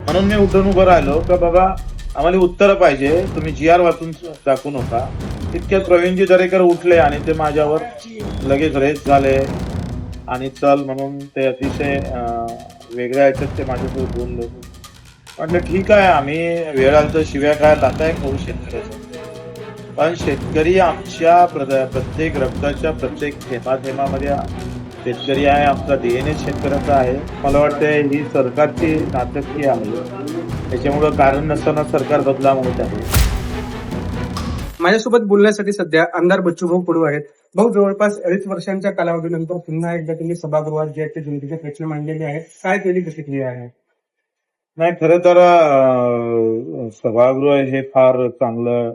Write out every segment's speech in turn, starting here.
म्हणून मी उठून उभं राहिलो का बाबा आम्हाला उत्तर पाहिजे, तुम्ही GR वाचून दाखवू नका. तितक्यात प्रवीणजी दरेकर उठले आणि ते माझ्यावर लगेच रेस झाले आणि चल म्हणून ते अतिशय वेगळ्या ह्याच्यात ते माझ्यासोबत बोलले. म्हटलं ठीक आहे, आम्ही वेळ आली तर शिव्या काय दाताय खाऊ शेतकऱ्याचं, पण शेतकरी आमच्या प्रत्येक रक्ताच्या प्रत्येक थेंबाथेंबामध्ये शेतकरी आहे. आमचा DNA शेतकऱ्याचा आहे. मला वाटतं ही सरकारची नाटकी आहे, त्याच्यामुळं कारण नसताना सरकार बदलामुळे आहे. माझ्यासोबत बोलण्यासाठी सध्या आमदार बच्चूभाऊ कडू आहेत. भाऊ, जवळपास 2.5 वर्षांच्या कालावधीनंतर पुन्हा एकदा तुम्ही सभागृहात जे आहेत ते जनतेचे प्रश्न मांडलेले आहेत. काय पहिली प्रतिक्रिया आहे? नाही, खरं तर सभागृह हे फार चांगलं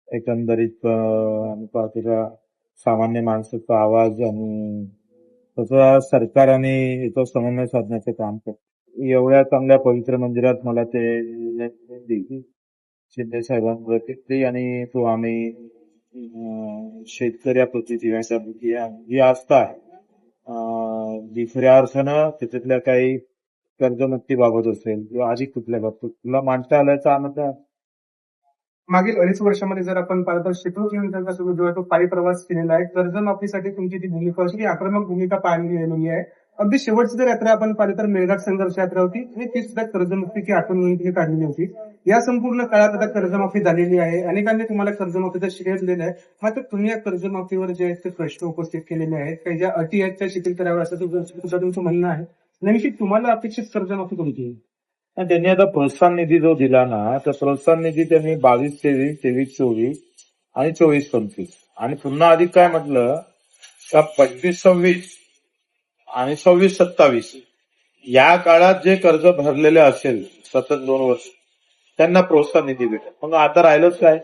एकंदरीत आणि पाहतो का सामान्य माणसाचा आवाज आणि त्याचा सरकार आणि याचा समन्वय साधण्याचे काम करतो. एवढ्या चांगल्या पवित्र मंदिरात मला ते शिंदे साहेबांमुळे घेतली आणि तो आम्ही शेतकऱ्याप्रती जी आस्था आहे जी खऱ्या अर्थानं त्याच्यातल्या काही कर्जमुक्तीबाबत असेल किंवा अधिक कुठल्या बाबतीत तुला मांडता आल्याचा आनंद आहे. मागील 2.5 वर्षामध्ये जर आपण पाहिलं तर शेकडो किलोमीटरचा सुरू जो आहे तो पायी प्रवास केलेला आहे. कर्जमाफीसाठी तुमची ती भूमिका होती, आक्रमक भूमिका पाहिली गेलेली आहे. अगदी शेवटची जर यात्रा आपण पाहिली तर मेळघाट संघर्ष यात्रा होती आणि ती सुद्धा कर्जमुक्तीची आठवण म्हणून तुम्ही काढलेली होती. या संपूर्ण काळात आता कर्जमाफी झालेली आहे. अनेकांनी तुम्हाला कर्जमाफीचं श्रेय दिलेलं आहे. मात्र तुम्ही या कर्जमाफीवर जे आहेत ते प्रश्न उपस्थित केलेले आहेत, काही ज्या अटी आहेत त्या शिथिल कराव्या असं सुद्धा तुमचं म्हणणं आहे. नेमकी तुम्हाला अपेक्षित कर्जमाफी कोणती आहे? आणि त्यांनी आता प्रोत्साहन निधी जो दिला ना, तर प्रोत्साहन निधी त्यांनी 22-23, 23-24 आणि 24-25 आणि पुन्हा अधिक काय म्हटलं का 25-26 आणि 26-27 या काळात जे कर्ज भरलेले असेल सतत 2 वर्ष त्यांना प्रोत्साहन निधी भेटेल. मग आता राहिलंच काय,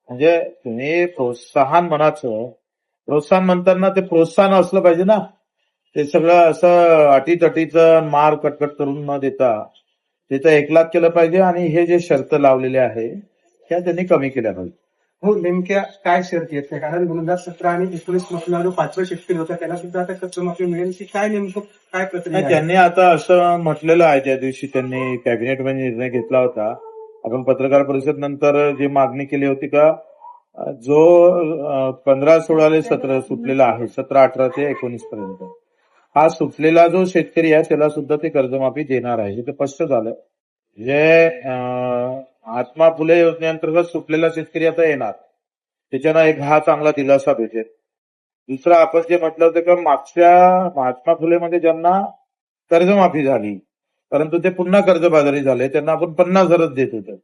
म्हणजे तुम्ही प्रोत्साहन म्हणायचं, प्रोत्साहन म्हणताना ते प्रोत्साहन असलं पाहिजे ना. ते सगळं असं अटीतटीचं मार कटकट करून न देता त्याचं एकलाच केलं पाहिजे आणि हे जे शर्त लावलेले आहे त्या त्यांनी कमी केल्या पाहिजे. हो, नेमक्या काय शर्ती आहेत? कारण 2017 आणि 19 मधला जो 5वा शेतकरी होता त्याला सुद्धा आता कर्जमाफी मिळेल की काय, नेमकं काय प्रक्रिया आहे? त्यांनी आता असं म्हटलेलं आहे, त्या दिवशी त्यांनी कॅबिनेटमध्ये निर्णय घेतला होता. आपण पत्रकार परिषद नंतर जी मागणी केली होती का जो 15-16 17 सुटलेला आहे, 17-18 ते 19 पर्यंत हा सुटलेला जो शेतकरी आहे त्याला सुद्धा ते कर्जमाफी देणार आहे. हे तर स्पष्ट झालं. जे महात्मा फुले योजनेअंतर्गत सुटलेला शेतकरी आता येणार, त्याच्यानं एक हा चांगला दिलासा भेटेल. दुसरं आपण जे म्हटलं होतं का मागच्या महात्मा फुलेमध्ये ज्यांना कर्जमाफी झाली परंतु ते पुन्हा कर्जबाजारी झाले, त्यांना आपण 50,000 देत होतो.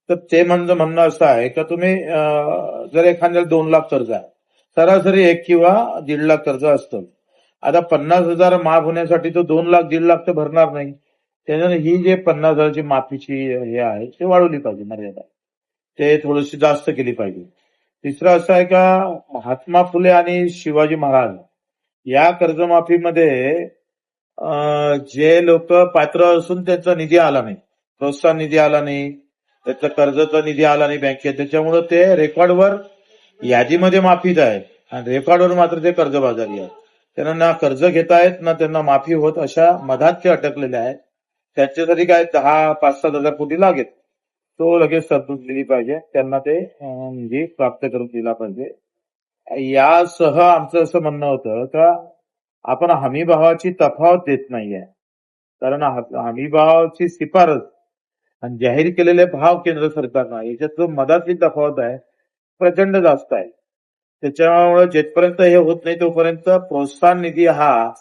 तर ते म्हणणं असं आहे का तुम्ही जर एखाद्याला 2 लाख कर्ज आहे, सरासरी 1 किंवा 1.5 लाख कर्ज असतं. आता 50,000 माफ होण्यासाठी तो 2 लाख 1.5 लाख तर भरणार नाही. त्याच्यानं ही जे 50,000ची माफीची हे आहे ते वाढवली पाहिजे मर्यादा, ते थोडीशी जास्त केली पाहिजे. तिसरं असं आहे का महात्मा फुले आणि शिवाजी महाराज या कर्जमाफीमध्ये जे लोक पात्र असून त्यांचा निधी आला नाही, प्रोत्साहन निधी आला नाही, त्याचा कर्जाचा निधी आला नाही बँकेत, त्याच्यामुळे ते रेकॉर्डवर यादीमध्ये माफीच आहे आणि रेकॉर्डवर मात्र ते कर्जबाजारी आहे. त्यांना ना कर्ज घेतायत ना त्यांना माफी होत, अशा मधात ते अटकलेले आहेत. त्यांच्यासाठी काय 5-7 हजार कोटी लागेल, तो लगेच तरतूद दिली पाहिजे, त्यांना ते निधी प्राप्त करून दिला पाहिजे. यासह आमचं असं म्हणणं होतं का आपण हमीभावाची तफावत देत नाहीये, कारण हमीभावाची शिफारस आणि जाहीर केलेले भाव केंद्र सरकारनं याच्यात जो मधातली तफावत आहे प्रचंड जास्त आहे. त्याच्यामुळे जेथपर्यंत हे होत नाही तोपर्यंत प्रोत्साहन निधी हा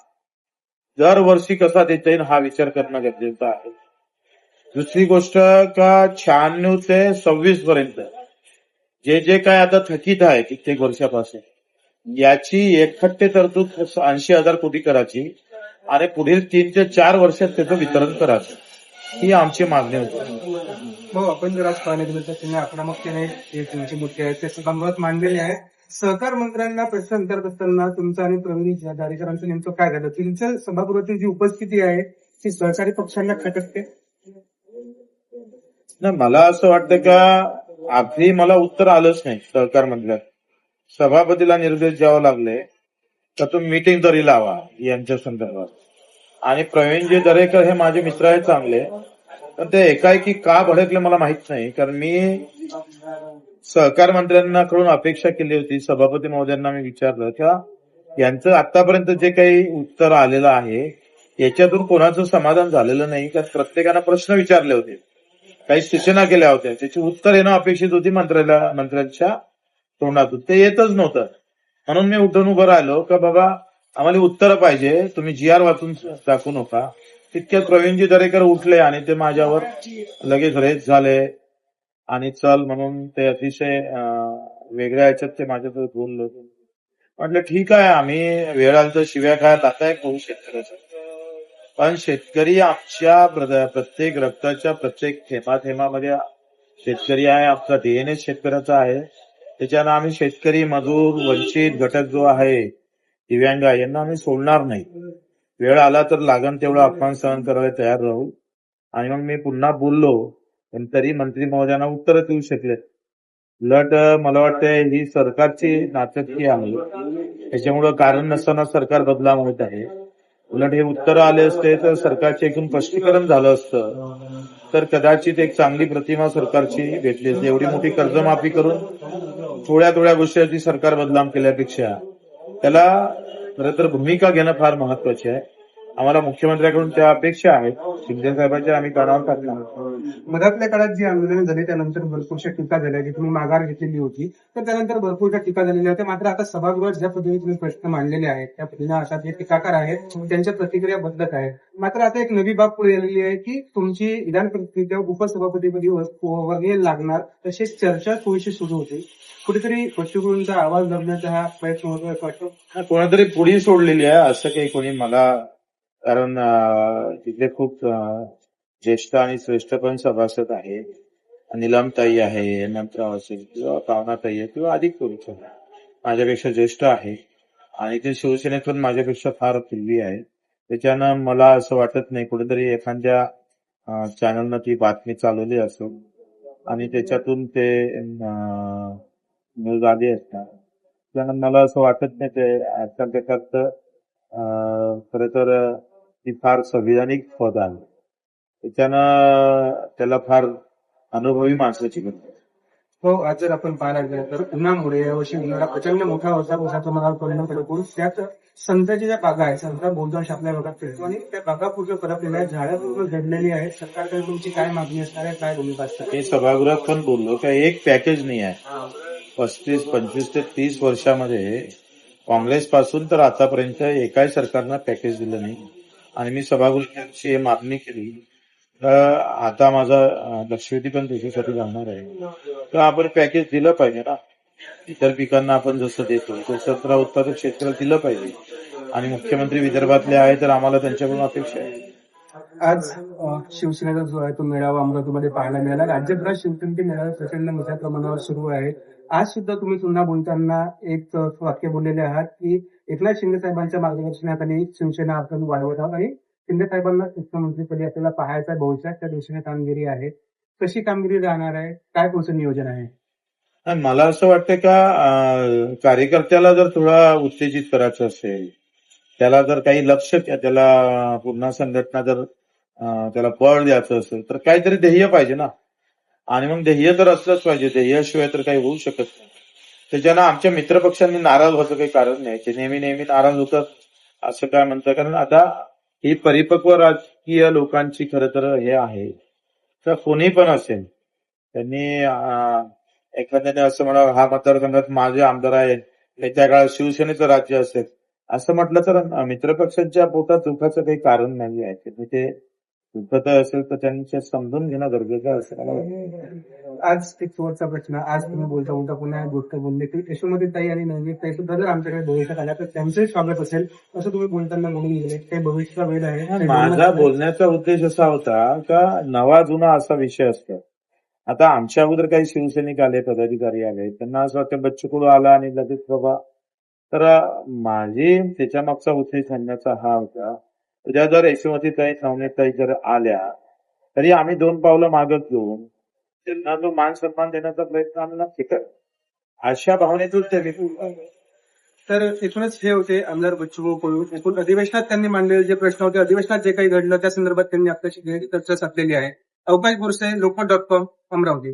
दरवर्षी कसा देता येईल हा विचार करणं गरजेचं आहे. दुसरी गोष्ट का 96 ते 26 पर्यंत जे काय आता थकीत आहे कित्येक वर्षापासून याची एकखट्टे तरतूद 80,000 कोटी करायची आणि पुढील 3 ते 4 वर्षात त्याचं वितरण करायचं, ही आमची मागणी होती. हो, आपण जर आज पाहण्यात गेलं तर त्यांनी आक्रमकतेने जे तुमचे मुद्दे आहेत ते सभागृहात मांडलेले आहेत. सहकार मंत्र्यांना प्रश्न विचारत असताना तुमचं आणि प्रवीण दारेकरांचं नेमकं काय झालं? तुमच्या सभागृहातील जी उपस्थिती आहे ती सहकारी पक्षांना खटकते? नाही, मला असं वाटतं का आखरी मला उत्तर आलंच नाही सहकार मंत्र्यात. सभापतीला निर्देश द्यावे लागले तर तुम्ही मीटिंग तरी लावा यांच्या संदर्भात. आणि प्रवीणजी दरेकर हे माझे मित्र आहेत चांगले, तर ते एकाएकी का भडकले मला माहित नाही, कारण मी सहकार मंत्र्यांकडून अपेक्षा केली होती, सभापती महोदयांना मी विचारलं का यांचं आतापर्यंत जे काही उत्तर आलेलं आहे याच्यातून कोणाचं समाधान झालेलं नाही, कारण प्रत्येकानं प्रश्न विचारले होते, काही सूचना केल्या होत्या, त्याची उत्तर येणं अपेक्षित होती मंत्र्यांच्या तोंडातून, ते येतच नव्हतं. म्हणून मी उठून उभं राहिलो का बाबा आम्हाला उत्तर पाहिजे, तुम्ही जी.आर. वाचून दाखवू नका. तितक्यात प्रवीणजी दरेकर उठले आणि ते माझ्यावर लगेच रेस झाले आणि चल म्हणून ते अतिशय वेगळ्या ह्याच्यात ते माझ्यासोबत बोललो. म्हटलं ठीक आहे, आम्ही वेळ आली तर शिव्या खायला लातायक होऊ शेतकऱ्याचं, पण शेतकरी आमच्या प्रत्येक रक्ताच्या प्रत्येक थेंबाथेंबामध्ये शेतकरी आहे, आमचा डीएनए शेतकऱ्याचा आहे. त्याच्यानं आम्ही शेतकरी, मजूर, वंचित घटक जो आहे, दिव्यांग आहे, यांना आम्ही सोडणार नाही. वेळ आला तर लागण तेवढं अपमान सहन करायला तयार राहू. आणि मग मी पुन्हा बोललो, पण तरी मंत्री महोदयांना उत्तरच देऊ शकले. उलट मला वाटतं ही सरकारची नाचक्की आहे, त्याच्यामुळं कारण नसताना सरकार बदलाव होत आहे. उलट हे उत्तर आले असते तर सरकारचे एकूण स्पष्टीकरण झालं असतं, तर कदाचित एक चांगली प्रतिमा सरकारची भेटली असते. एवढी मोठी कर्जमाफी करून थोड्या थोड्या गोष्टीची सरकार बदनाम केल्यापेक्षा त्याला खरं तर भूमिका घेणं फार महत्वाचे आहे. आम्हाला मुख्यमंत्र्यांकडून त्या अपेक्षा आहेत, शिंदे साहेबांच्या आम्ही कानावर टाकल्या. मधातल्या काळात जी आंदोलनं झाली त्यानंतर भरपूरशा टीका झाल्या, की तुम्ही माघार घेतलेली होती, तर त्यानंतर भरपूरशा टीका झालेल्या होत्या. मात्र आता सभागृहात ज्या पद्धतीने तुम्ही प्रश्न मांडलेले आहेत त्या पद्धतीने आता जे टीकाकार आहेत त्यांच्या प्रतिक्रिया बदलत आहेत. मात्र आता एक नवी बाब पुढे आलेली आहे की तुमची विधान परिषदेच्या उपसभापतीपदी वगैरे लागणार, तसेच चर्चा थोडीशी सुरू होती. कुठेतरी बच्चूकडूंचा आवाज दबण्याचा हा प्रयत्न होतो असं वाटतं. कोणातरी पुढी सोडलेली आहे असं काही कोणी मला, कारण तिथले खूप ज्येष्ठ आणि श्रेष्ठ पण सभासद आहे, निलमताई आहे, नंतर असेल किंवा पावनाताई आहे किंवा अधिक पुरुष आहे, माझ्यापेक्षा ज्येष्ठ आहे आणि ते शिवसेनेत पण माझ्यापेक्षा फार पूर्वी आहे. त्याच्यानं मला असं वाटत नाही कुठेतरी एखाद्या चॅनलनं ती बातमी चालवली असेल आणि त्याच्यातून ते न्यूज आली असणार. त्यानं मला असं वाटत नाही ते आजकाल त्याच्यात खरं तर ती फार संविधानिक पद आहे, त्याच्यानं त्याला फार अनुभवी माणसाची गरज आहे. हो, आज जर आपण पाहायला गेलं तर उन्हामुळे यावर्षी उन्हाळा प्रचंड मोठा होता, उसाचा मला परिणाम पडतो. त्यात संत्र्याच्या ज्या बागा आहेत, संत्रा बहुतांश आपल्या भागात फिरतो आणि त्या बागा पूर्ण करपलेल्या आहेत, झाडं पूर्ण झडलेली आहेत. सरकारकडे तुमची काय मागणी असणार आहे, काय भूमिका असणार? मी सभागृहात पण बोललो की एक पॅकेज नाही आहे. 35, 25 ते 30 वर्षामध्ये काँग्रेस पासून तर आतापर्यंत एकाही सरकारनं पॅकेज दिलं नाही आणि मी सभागृहाची मागणी केली. आता माझा लक्षवेधी पण त्याच्यासाठी जाणार आहे, तर आपण पॅकेज दिलं पाहिजे ना. इतर पिकांना आपण जसं देतो तसं संत्रा उत्पादक शेतकऱ्याला दिलं पाहिजे आणि मुख्यमंत्री विदर्भातले आहे तर आम्हाला त्यांच्याकडून अपेक्षा आहे. आज शिवसेनेचा जो आहे तो मेळावा अमरावतीमध्ये पाहायला मिळाला. राज्यभरात शिवसेनेचे मेळावे प्रचंड मोठ्या प्रमाणावर सुरू आहेत. आज सुद्धा तुम्ही पुन्हा बोलताना एक वाक्य बोललेले आहात की एकनाथ शिंदे साहेबांच्या मार्गदर्शनाखाली शिवसेना आपण वाढवत आहोत आणि शिंदे साहेबांना मुख्यमंत्रीपदी आपल्याला पाहायचा भविष्यात त्या दिशेने कामगिरी आहे. कशी कामगिरी राहणार आहे, काय पुढचं नियोजन आहे? आणि मला असं वाटतं का कार्यकर्त्याला जर थोडा उत्तेजित करायचं असेल, त्याला जर काही लक्ष, त्याला पुन्हा संघटना जर त्याला बळ द्यायचं असेल तर काहीतरी ध्येय पाहिजे ना. आणि मग ध्येय तर असलंच पाहिजे, ध्येयाशिवाय तर काही होऊ शकत नाही. त्याच्यानं आमच्या मित्रपक्षांनी नाराज व्हायचं काही कारण नाही, ते नेहमी नेहमी नाराज होतात असं काय म्हणतं, कारण आता ही परिपक्व राजकीय लोकांची खरं तर हे आहे. तर कोणी पण असेल त्यांनी एखाद्याने असं म्हणावं हा मतदारसंघात माझे आमदार आहेत, त्या काळात शिवसेनेचं राज्य असेल असं म्हटलं तर मित्रपक्षांच्या पोटात दुखाचं काही कारण नाही आहे. ते दुखत असेल तर त्यांचे समजून घेणं गरजेचं असेल मला वाटतं. आज एक शेवटचा प्रश्न. आज तुम्ही बोलता पुन्हा एक गोष्ट बोलले की यशोमती ताई आणि नवनीत ताई सुद्धा जर आमच्याकडे भविष्यात आल्या तर त्यांचंही स्वागत असेल असं तुम्ही बोलताना म्हणून गेले. काही भविष्याचा वेळ आहे? माझा बोलण्याचा उद्देश असा होता का नवा जुना असा विषय असतो. आता आमच्या अगोदर काही शिवसैनिक आले, पदाधिकारी आले, त्यांना असं वाटतं बच्चू कडू आला आणि लगेच बाबा, तर माझी त्याच्या मागचा उद्देश सांगण्याचा हा होता, उद्या जर यशोमतीताई नवनीतताई जर आल्या तरी आम्ही 2 पावलं मागत घेऊन त्यांना जो मान सन्मान देण्याचा प्रयत्न आम्ही नक्की करू. अशा भावनेतून ते तर एकूणच हे होते आमदार बच्चूभाऊ कडू. एकूण अधिवेशनात त्यांनी मांडलेले जे प्रश्न होते, अधिवेशनात जे काही घडलं त्या संदर्भात त्यांनी आपल्याशी चर्चा साधलेली आहे. अवकाश बोरसे लोकमत.com अमरावती.